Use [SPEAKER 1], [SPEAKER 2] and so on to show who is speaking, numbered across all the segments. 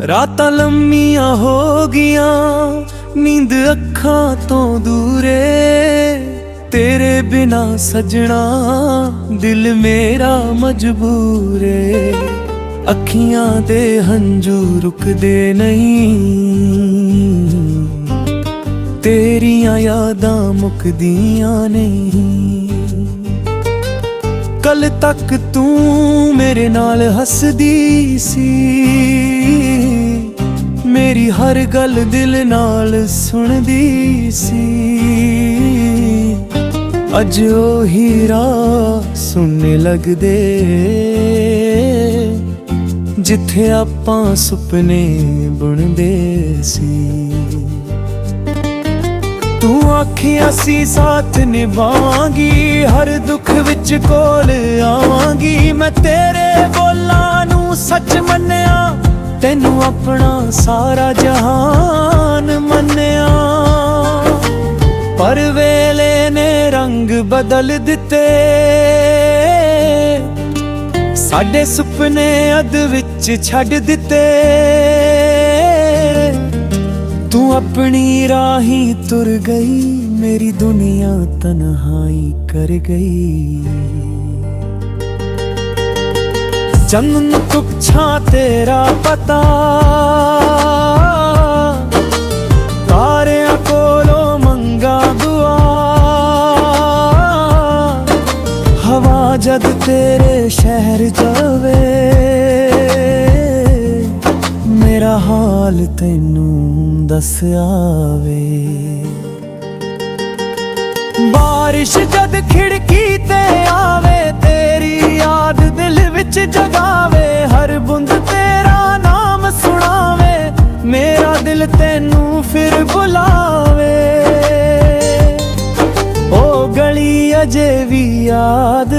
[SPEAKER 1] ਰਾਤਾਂ ਲੰਮੀਆਂ ਹੋ ਗਈਆਂ, ਨੀਂਦ ਅੱਖਾਂ ਤੋਂ ਦੂਰੇ। ਤੇਰੇ ਬਿਨਾ ਸਜਣਾ ਦਿਲ ਮੇਰਾ ਮਜਬੂਰ ਏ। ਅੱਖੀਆਂ ਦੇ ਹੰਝੂ ਰੁਕਦੇ ਨਹੀਂ, ਤੇਰੀਆਂ ਯਾਦਾਂ ਮੁੱਕਦੀਆਂ ਨਹੀਂ। ਕੱਲ ਤੱਕ ਤੂੰ ਮੇਰੇ ਨਾਲ ਹੱਸਦੀ ਸੀ, ਮੇਰੀ ਹਰ ਗੱਲ ਦਿਲ ਨਾਲ ਸੁਣਦੀ ਸੀ। ਅੱਜ ਉਹੀ ਰਾਹ ਸੁਣਨੇ ਲੱਗਦੇ, ਜਿੱਥੇ ਆਪਾਂ ਸੁਪਨੇ ਬੁਣਦੇ ਸੀ। ਤੂੰ ਆਖਿਆ ਸੀ ਸਾਥ ਨਿਭਾਵਾਂਗੀ, ਹਰ ਦੁੱਖ ਵਿੱਚ ਕੋਲ ਆਵਾਂਗੀ। ਮੈਂ ਤੇਰੇ ਬੋਲਾਂ ਨੂੰ ਸੱਚ ਮੰਨਿਆ, ਤੈਨੂੰ ਆਪਣਾ ਸਾਰਾ ਜਹਾਨ ਮੰਨਿਆ। ਪਰ ਵੇਲੇ ਨੇ ਰੰਗ ਬਦਲ ਦਿੱਤੇ, ਸਾਡੇ ਸੁਪਨੇ ਅੱਧ ਵਿੱਚ ਛੱਡ ਦਿੱਤੇ। ਤੂੰ ਆਪਣੀ ਰਾਹੀਂ ਤੁਰ ਗਈ, ਮੇਰੀ ਦੁਨੀਆ ਤਨਹਾਈ ਕਰ ਗਈ। ਚੰਨ ਤੁਛਾਂ ਤੇਰਾ ਪਤਾ, ਤਾਰਿਆਂ ਕੋਲੋਂ ਮੰਗਾ ਦੁਆ। ਹਵਾ ਜਦ ਤੇਰੇ ਸ਼ਹਿਰ ਜਾਵੇ, ਮੇਰਾ ਹਾਲ ਤੈਨੂੰ ਦੱਸ ਆਵੇ। ਬਾਰਿਸ਼ ਜਦ ਖਿੜਕੀ ਤੇ ਆਵੇ, ਤੇਰੀ ਯਾਦ ਦਿਲ ਵਿੱਚ ਜਗਾਵੇ। ਹਰ ਬੂੰਦ ਤੇਰਾ ਨਾਮ ਸੁਣਾਵੇ, ਮੇਰਾ ਦਿਲ ਤੈਨੂੰ ਫਿਰ ਬੁਲਾਵੇ। ਉਹ ਗਲੀ ਅਜੇ ਵੀ ਯਾਦ ਏ,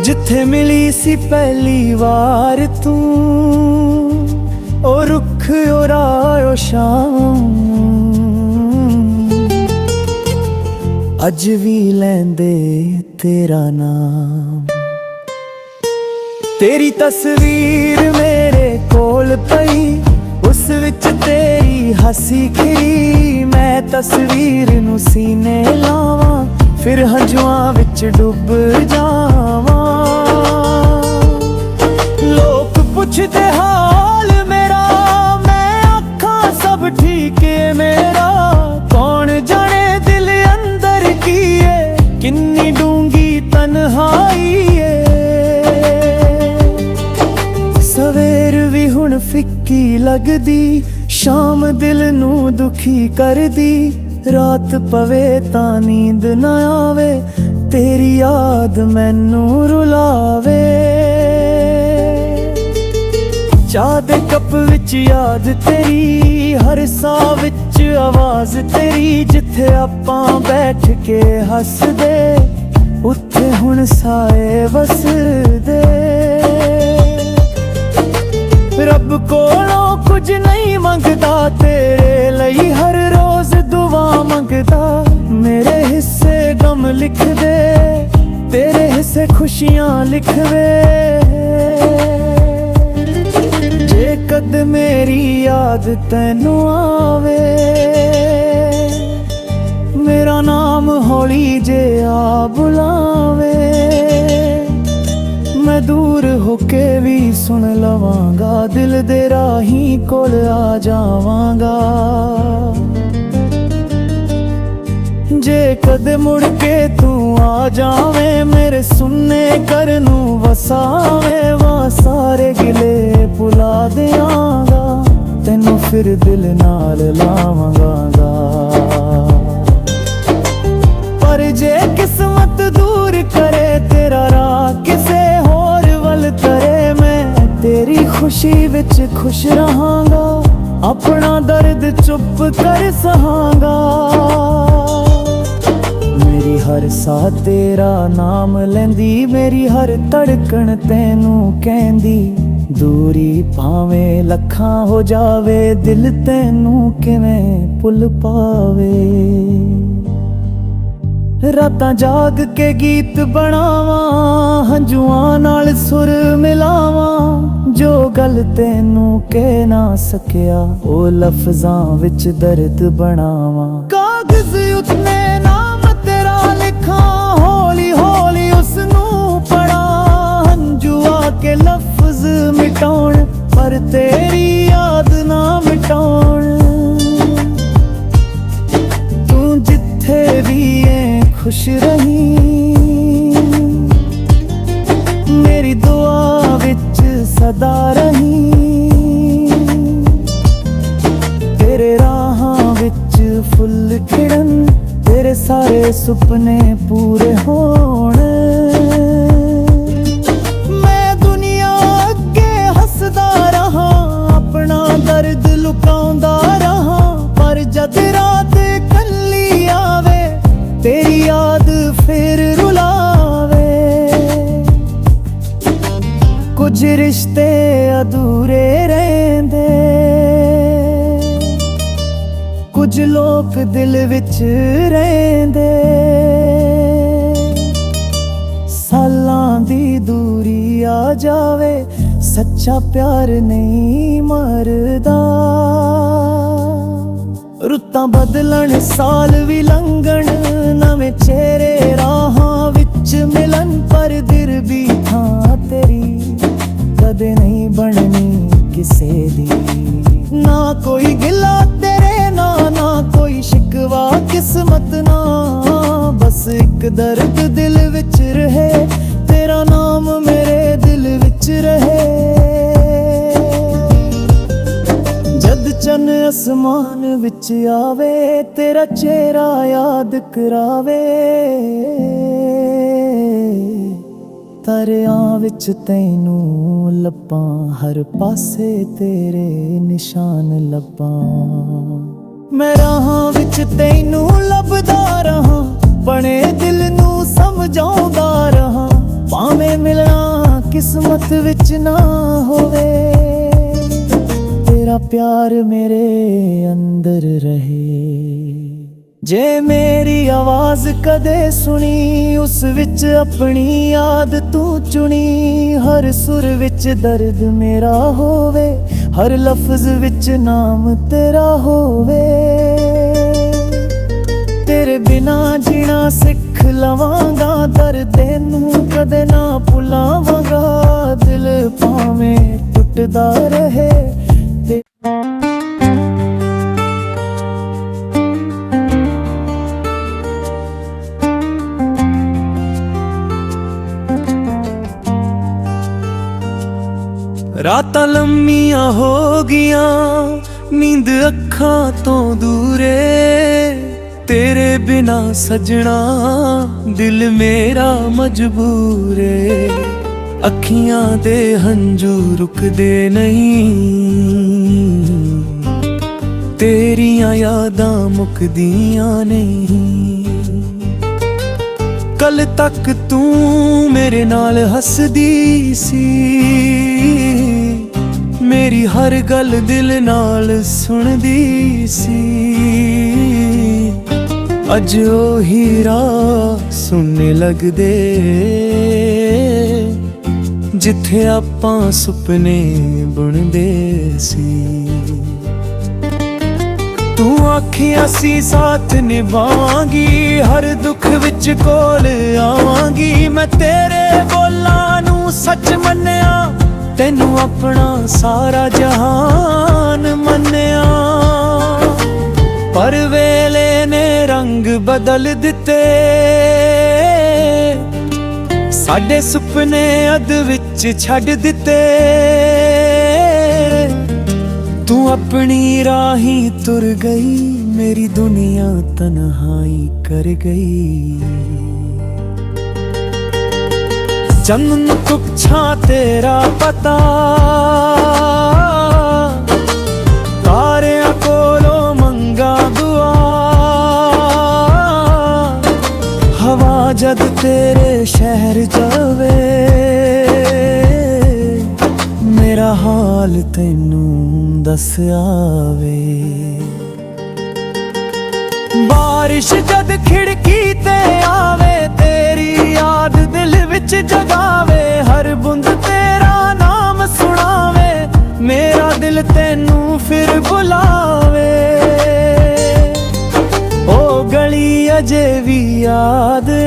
[SPEAKER 1] ਜਿੱਥੇ ਮਿਲੀ ਸੀ ਪਹਿਲੀ ਵਾਰ ਤੂੰ। ਉਹ ਰੁੱਖ ਉਹ ਰਾਹ ਉਹ ਸ਼ਾਮ, ਅੱਜ ਵੀ ਲੈਂਦੇ ਤੇਰਾ ਨਾਮ। ਤੇਰੀ ਤਸਵੀਰ ਮੇਰੇ ਕੋਲ ਪਈ, ਉਸ ਵਿੱਚ ਤੇਰੀ ਹਾਸੀ ਖਿੜੀ। ਮੈਂ ਤਸਵੀਰ ਨੂੰ ਸੀਨੇ ਲਾਵਾਂ, ਫਿਰ ਹੰਝੂਆਂ ਵਿੱਚ ਡੁੱਬ ਜਾਵਾਂ। ਲੋਕ ਪੁੱਛਦੇ ਹਾਲ ਮੇਰਾ, ਮੈਂ ਆਖਾਂ ਸਭ ਠੀਕ ਏ ਮੇਰਾ। ਕੌਣ ਜਾਣੇ ਦਿਲ ਅੰਦਰ ਕੀ ਏ, ਕਿੰਨੀ ਡੂੰਗੀ ਤਨਹਾਈ ਏ। ਸਵੇਰ ਵੀ ਹੁਣ ਫਿੱਕੀ ਲੱਗਦੀ, ਸ਼ਾਮ ਦਿਲ ਨੂੰ ਦੁਖੀ ਕਰਦੀ। ਰਾਤ ਪਵੇ ਤਾਂ ਨੀਂਦ ਨਾ ਆਵੇ, ਤੇਰੀ ਯਾਦ ਮੈਨੂੰ ਰੁਲਾਵੇ। ਚਾਹ ਦੇ ਕੱਪ ਵਿੱਚ ਯਾਦ ਤੇਰੀ, ਹਰ ਸਾਹ ਵਿੱਚ ਆਵਾਜ਼ ਤੇਰੀ। ਜਿੱਥੇ ਆਪਾਂ ਬੈਠ ਕੇ ਹੱਸਦੇ, ਉੱਥੇ ਹੁਣ ਸਾਏ ਵਸਦੇ। ਰੱਬ ਕੋਲੋਂ ਕੁਝ ਨਹੀਂ ਮੰਗਦਾ, ਤੇਰੇ ਲਈ ਹਰ ਰੋਜ਼ ਦੁਆ ਮੰਗਦਾ। ਮੇਰੇ ਹਿੱਸੇ ਗਮ ਲਿਖ ਦੇ, ਤੇਰੇ ਹਿੱਸੇ ਖੁਸ਼ੀਆਂ ਲਿਖਵੇ। ਜੇ ਕਦ ਮੇਰੀ ਯਾਦ ਤੈਨੂੰ ਆਵੇ, ਮੇਰਾ ਨਾਮ ਹੌਲੀ ਜਿਹਾ ਬੁਲਾਵੇ। ਮੈਂ ਦੂਰ ਹੋ ਕੇ ਵੀ ਸੁਣ ਲਵਾਂਗਾ, ਦਿਲ ਦੇ ਰਾਹੀਂ ਕੋਲ ਆ ਜਾਵਾਂਗਾ। ਜੇ ਕਦੇ ਮੁੜ ਕੇ ਤੂੰ ਆ ਜਾਵੇਂ, ਮੇਰੇ ਸੁਣਨੇ ਘਰ ਨੂੰ ਵਸਾਵੇਂ। ਵਾ ਸਾਰੇ ਗਿਲੇ ਭੁਲਾ ਦਿਆਂਗਾ, ਤੈਨੂੰ ਫਿਰ ਦਿਲ ਨਾਲ ਲਾਵਾਂਗਾ। ਪਰ ਜੇ ਕਿਸਮਤ ਦੂਰ ਕਰੇ ਤੇਰਾ ਰਾਹ, ਕਿਸੇ ਹੋਰ ਵੱਲ ਤਰੇ। ਮੈਂ ਤੇਰੀ ਖੁਸ਼ੀ ਵਿੱਚ ਖੁਸ਼ ਰਹਾਂਗਾ, ਆਪਣਾ ਦਰਦ ਚੁੱਪ ਕਰ ਸਹਾਂਗਾ। ਮੇਰੀ ਹਰ ਸਾਹ ਤੇਰਾ ਨਾਮ ਲੈਂਦੀ, ਮੇਰੀ ਹਰ ਧੜਕਣ ਤੈਨੂੰ ਕਹਿੰਦੀ। ਦੂਰੀ ਭਾਵੇਂ ਲੱਖਾਂ ਹੋ ਜਾਵੇ, ਦਿਲ ਤੈਨੂੰ ਕਿਵੇਂ ਭੁੱਲ ਪਾਵੇ। ਰਾਤਾਂ ਜਾਗ ਕੇ ਗੀਤ ਬਣਾਵਾਂ, ਹੰਝੂਆਂ ਨਾਲ ਸੁਰ ਮਿਲਾਵਾਂ। जो गल तेनू कह ना सकिया ओ लफ्जां विच दर्द बनावा। कागज उत्ते नाम तेरा लिखा, हौली हौली उसनू पढ़ा। हंजू आके लफ्ज मिटाउण पर तेरी याद ना मिटाउण। तू जिथे भी है खुश रही, मेरी दुआ विच सदा रही। तेरे राहां विच फुल खिड़न, तेरे सारे सुपने पूरे होण। मैं दुनिया अगे हसदा रहा, अपना दर्द लुकाउंदा रहा। पर जद रात कल्ली आवे, तेरी याद फिर रुलावे। कुछ रिश्ते अधूरे रहंदे, कुछ लोग दिल विच रहंदे। सालां दी दूरी आ जावे, सच्चा प्यार नहीं मरदा। रुत्तां बदलन साल भी लंघण, नवें चेहरे राहां विच मिलन। पर दिल भी थां तेरी कदे नहीं बननी किसे दी। ना कोई गिला तेरे ना कोई शिकवा किस्मत ना। बस एक दर्द दिल विच रहे, तेरा नाम मेरे दिल विच रहे। जद चन आसमान विच आवे, तेरा चेहरा याद करावे। तारियां विच तैनू लब्बां, हर पासे तेरे निशान लब्बां। मैं राहां विच तैनू लभदा रहा, बने दिल नू समझाउंदा रहा। भावें मिलना किस्मत विच ना होवे, तेरा प्यार मेरे अंदर रहे। जे मेरी आवाज कदे सुनी, उस विच अपनी याद तू चुनी। हर सुर विच दर्द मेरा होवे, हर लफ्ज विच नाम तेरा होवे। तेरे बिना जीना सिख लवांगा, दर्द नू कदे ना भुलावांगा। दिल भावें टुटदा रहे। रातां लम्मियां हो गियां, नींद अखां तो दूरे। तेरे बिना सजना दिल मेरा मजबूर है। अखियां दे हंजू रुकदे नहीं, तेरियां यादां मुकदियां नहीं। कल तक तू मेरे नाल हसदी सी, मेरी हर गल दिल नाल सुनदी सी। अज ओही राह सुनने लगदे, जिथे आपां सुपने बुनदे सी। तू आखियां सी साथ निभावांगी, हर दुख विच कोल आवांगी। मैं तेरे बोलां नू सच मन्निया, तेनू अपना सारा जहान मन्निया। पर वेले ने रंग बदल दिते, साडे सुपने अध विच छड्ड दिते। तू अपनी राही तुर गई, मेरी दुनिया तन्हाई कर गई। जन्म तुच्छा तेरा पता, तारियां कोलों मंगा दुआ। हवा जद तेरे शहर जावे, मेरा हाल तैनू दस आवे। बारिश जद खिड़की ते आवे, तेरी याद दिल विच जगावे। हर बूंद तेरा नाम सुनावे। मेरा दिल तेनू फिर बुलावे। ओ गली अजे भी याद ए,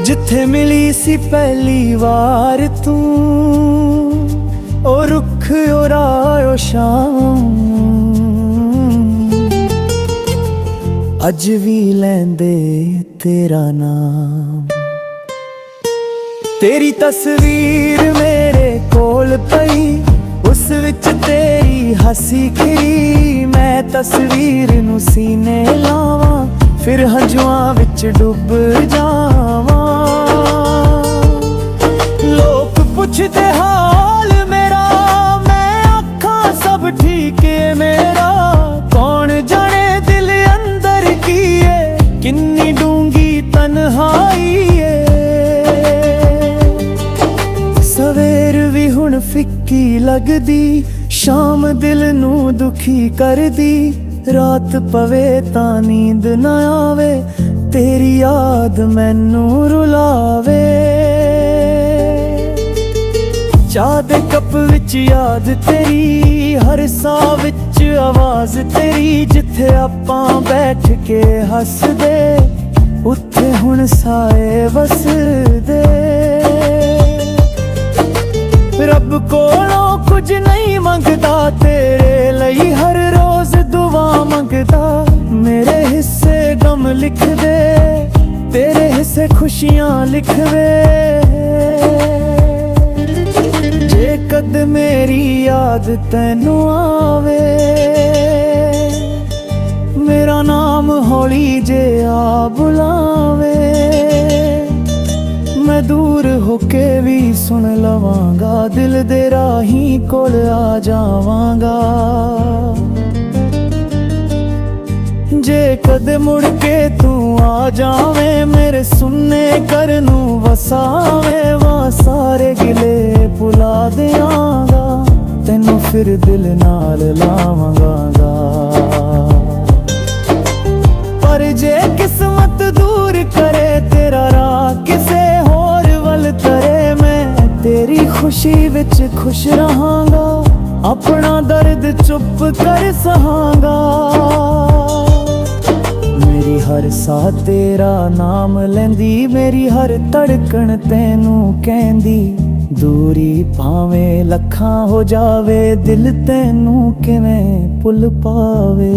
[SPEAKER 1] जिथे मिली सी पहली बार तू। ओ रुख ओ शाम अज भी लैंदे तेरा नाम। तेरी तस्वीर मेरे कोल पई, उस विच तेरी हसी खिरी। मैं तस्वीर नू सीने लावां, फिर हंजुआं विच डुब जावां। लोग पुछदे हाल मेरा, मैं आखां सब ठीक है मेरा। कौन जाने दिल अंदर की है, किन्नी डूंगी तन्हाई है। सवेर भी हुण फिक्की लगदी, शाम दिल नू दुखी करदी। रात पवे तां नींद ना आवे, तेरी याद मैनू रुलावे। चाह दे कप विच याद तेरी, हर साह विच आवाज तेरी। जिथे आपां बैठ के हसदे, उत्थे हुण साए वसदे। रब कोलों कुछ नहीं मंगदा, तेरे लई हर रोज दुआ मंगदा। मेरे हिस्से गम लिख दे, तेरे हिस्से खुशियां लिख वे। जे कद मेरी याद तैनू आवे, मेरा नाम हौली जे आ बुलावे। मैं दूर होके भी सुन लवांगा, दिल दे राही कोल आ जावांगा। जे कद मुड़ के तू आ जावे, मेरे सुनने घर नू वसावे। वहाँ सारे गिले भुला दियांगा, तैनू फिर दिल नाल लावांगा। पर जे किस्मत दूर करे तेरा राह किसे होर वल तरे। मैं तेरी खुशी विच खुश रहांगा, अपना दर्द चुप कर सहांगा। मेरी हर साह तेरा नाम लैंदी, मेरी हर धड़कन तैनू कहंदी। दूरी भावें लखां हो जावे, दिल तैनू किवें भुल पावे।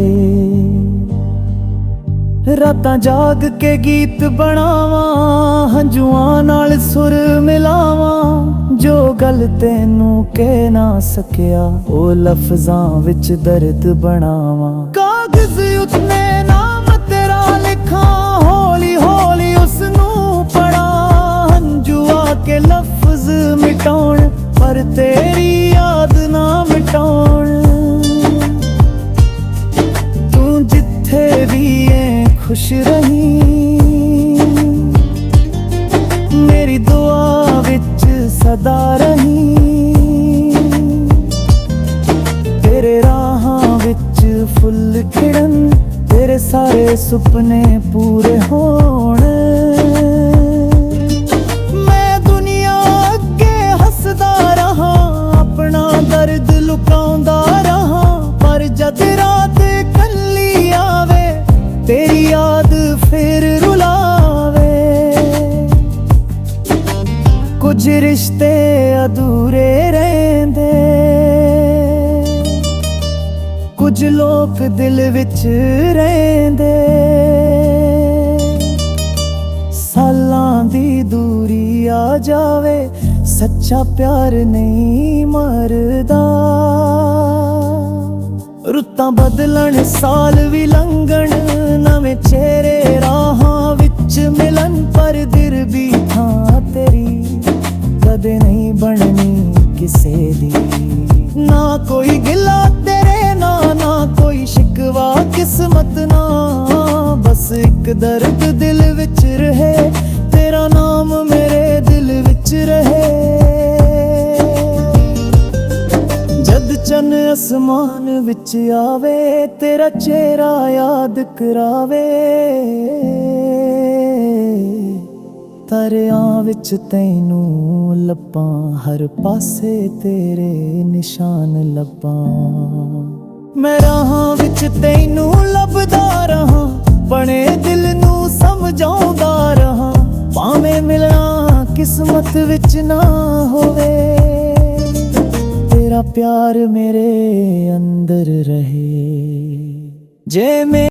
[SPEAKER 1] रातां जाग के गीत बनावां, हंजुआं नाल सुर मिलावां। जो गल तैनू कह ना सकिया, ओ लफ्जां विच दर्द बनावां। कागज उत्ते नाम तेरा लिखां, हौली हौली उसनू पढ़ा। हंजुआ के लफ्ज मिटाउण, पर तेरी याद ना मिटाउण। तू जिथे भी खुश रही, मेरी दुआ विच सदा रही। तेरे राहां विच फुल खिड़न, तेरे सारे सुपने पूरे होण। मैं दुनिया अगे हसदा रहा, अपना दर्द लुकाउंदा रहा। पर जद रात कल्ली आवे, तेरी याद फिर रुलावे। कुछ रिश्ते अधूरे रहंदे, कुछ लोग दिल विच रहंदे। सालां दी दूरी आ जावे, सच्चा प्यार नहीं मरदा। रुत्तां बदलन साल भी लंघण, नवें चेहरे राहां विच मिलन। पर दिल भी थां तेरी कदे नहीं बननी किसे दी। ना कोई गिला तेरे ना कोई शिकवा किस्मत ना। बस एक दर्द दिल विच रहे, तेरा नाम मेरे दिल विच रहे। चन आसमान विच आवे, तेरा चेहरा याद करावे। ਤਾਰਿਆਂ ਵਿੱਚ ਤੈਨੂੰ ਲੱਭਾਂ, ਹਰ ਪਾਸੇ ਤੇਰੇ ਨਿਸ਼ਾਨ ਲੱਭਾਂ। ਮੈਂ ਰਾਹਾਂ ਵਿੱਚ ਤੈਨੂੰ ਲੱਭਦਾ ਰਹਾਂ, ਬਣੇ ਦਿਲ ਨੂੰ ਸਮਝਾਉਂਦਾ ਰਹਾਂ। ਭਾਵੇਂ ਮਿਲਣਾ ਕਿਸਮਤ ਵਿੱਚ ਨਾ ਹੋਵੇ, ਤੇਰਾ ਪਿਆਰ ਮੇਰੇ ਅੰਦਰ ਰਹੇ। ਜੇ